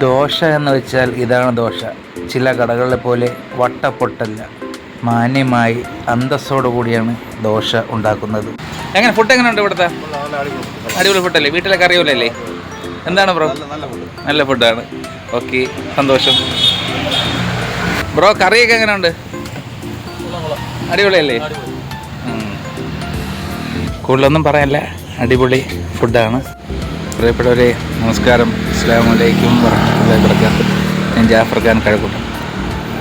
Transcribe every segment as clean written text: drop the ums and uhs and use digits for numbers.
ദോശ എന്ന് വെച്ചാൽ ഇതാണ് ദോശ. ചില കടകളിലെ പോലെ വട്ടപ്പൊട്ടല്ല, മാന്യമായി അന്തസ്സോടു കൂടിയാണ് ദോശ ഉണ്ടാക്കുന്നത്. എങ്ങനെ ഫുഡ് എങ്ങനെയുണ്ട് ഇവിടുത്തെ? അടിപൊളി ഫുഡല്ലേ? വീട്ടിലെ കറിയോലല്ലേ? എന്താണ് ബ്രോ? നല്ല ഫുഡാണ്. ഓക്കെ, സന്തോഷം. ബ്രോ കറിയൊക്കെ എങ്ങനെയുണ്ട്? അടിപൊളിയല്ലേ? കൂടുതലൊന്നും പറയാനില്ല, അടിപൊളി ഫുഡാണ്. പ്രിയപ്പെട്ടവരെ നമസ്കാരം, അസ്സലാമു അലൈക്കും വറഹ്മത്തുള്ളാഹി വബറകാതുഹു. ഞാൻ ജാഫർ ഖാൻ കഴക്കൂട്ടം.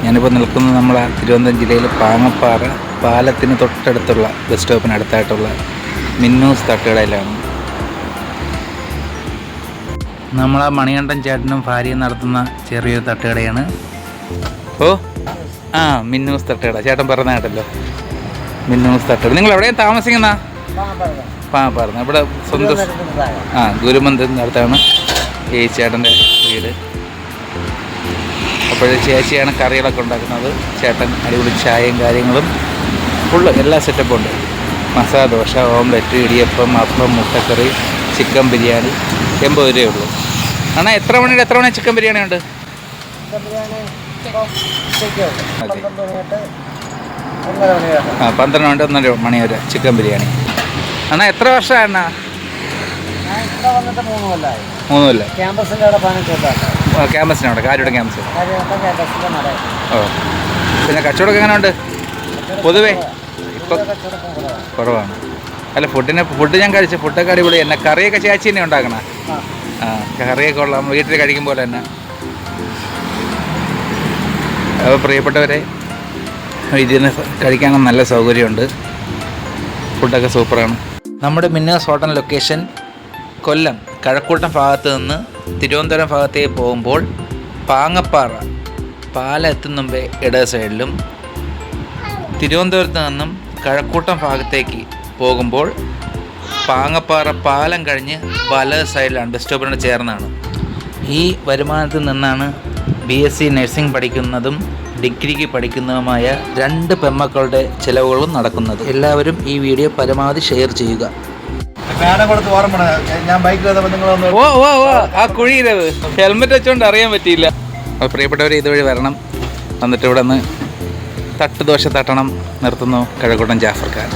ഞാനിപ്പോൾ നിൽക്കുന്നത് നമ്മളെ തിരുവനന്തപുരം ജില്ലയിൽ പാങ്ങപ്പാറ പാലത്തിന് തൊട്ടടുത്തുള്ള ബസ് സ്റ്റോപ്പിനടുത്തായിട്ടുള്ള മിന്നൂസ് തട്ടുകടയിലാണ്. നമ്മളെ മണികണ്ഠൻ ചേട്ടനും ഭാര്യയും നടത്തുന്ന ചെറിയൊരു തട്ടുകടയാണ്. മിന്നൂസ് തട്ടുകട. ചേട്ടൻ പറഞ്ഞ കേട്ടല്ലോ, മിന്നൂസ് തട്ടുകട. നിങ്ങൾ എവിടെയാണ് താമസിക്കുന്ന? പാങ്ങപ്പാറ. ഇവിടെ സ്വന്തം ഗുരുമന്ദിരത്തിൻ്റെ അടുത്താണ് ഈ ചേട്ടൻ്റെ വീട്. അപ്പോഴേ ചേച്ചിയാണ് കറികളൊക്കെ ഉണ്ടാക്കുന്നത്. ചേട്ടൻ അടിപൊളി ചായയും കാര്യങ്ങളും ഫുള്ള് എല്ലാ സെറ്റപ്പും ഉണ്ട്. മസാല ദോശ, ഓംലെറ്റ്, ഇടിയപ്പം, അപ്പം, മുട്ടക്കറി, ചിക്കൻ ബിരിയാണി 80 രൂപയുള്ളൂ. അണ്ണാ എത്ര മണി ചിക്കൻ ബിരിയാണി ഉണ്ട്? 12 തൊട്ട് 1 മണി വരെ ചിക്കൻ ബിരിയാണി. അണ്ണാ എത്ര വർഷമാണ് അണ്ണാ? 3 കൊല്ലം. ക്യാമ്പസിനവിടെ, കാര്യയുടെ ക്യാമ്പസ്. പിന്നെ കച്ചവടമൊക്കെ എങ്ങനെയുണ്ട് പൊതുവേ? ഇപ്പം കുറവാണ്. അല്ല, ഫുഡ് ഞാൻ കഴിച്ചു. ഫുഡൊക്കെ അടിപൊളി തന്നെ. കറിയൊക്കെ ചേച്ചി തന്നെ ഉണ്ടാക്കണ? കറിയൊക്കെ ഉള്ള വീട്ടിൽ കഴിക്കും പോലെ തന്നെ. അപ്പോൾ പ്രിയപ്പെട്ടവരെ, ഇതിന് കഴിക്കാനും നല്ല സൗകര്യമുണ്ട്. ഫുഡൊക്കെ സൂപ്പറാണ്. നമ്മുടെ മിന്നൂസ് ഹോട്ടൽ ലൊക്കേഷൻ കൊല്ലം കഴക്കൂട്ടം ഭാഗത്ത് നിന്ന് തിരുവനന്തപുരം ഭാഗത്തേക്ക് പോകുമ്പോൾ പാങ്ങപ്പാറ പാലം എത്തുന്ന മുമ്പേ ഇട സൈഡിലും, തിരുവനന്തപുരത്ത് നിന്നും കഴക്കൂട്ടം ഭാഗത്തേക്ക് പോകുമ്പോൾ പാങ്ങപ്പാറ പാലം കഴിഞ്ഞ് വലത് സൈഡിലാണ്, ബസ് സ്റ്റോപ്പിനോട് ചേർന്നാണ്. ഈ വരുമാനത്തിൽ നിന്നാണ് BSc നഴ്സിംഗ് പഠിക്കുന്നതും ഡിഗ്രിക്ക് പഠിക്കുന്നതുമായ 2 പെൺമക്കളുടെ ചിലവുകളും നടക്കുന്നത്. എല്ലാവരും ഈ വീഡിയോ പരമാവധി ഷെയർ ചെയ്യുക. കുഴിയിലത് ഹെൽമെറ്റ് വെച്ചോണ്ട് അറിയാൻ പറ്റിയില്ല. അപ്പോൾ പ്രിയപ്പെട്ടവർ ഇതുവഴി വരണം. വന്നിട്ട് ഇവിടെ നിന്ന് തട്ടുദോശ തട്ടണം. നിർത്തുന്നു. കഴക്കൂട്ടം ജാഫർ ഖാൻ.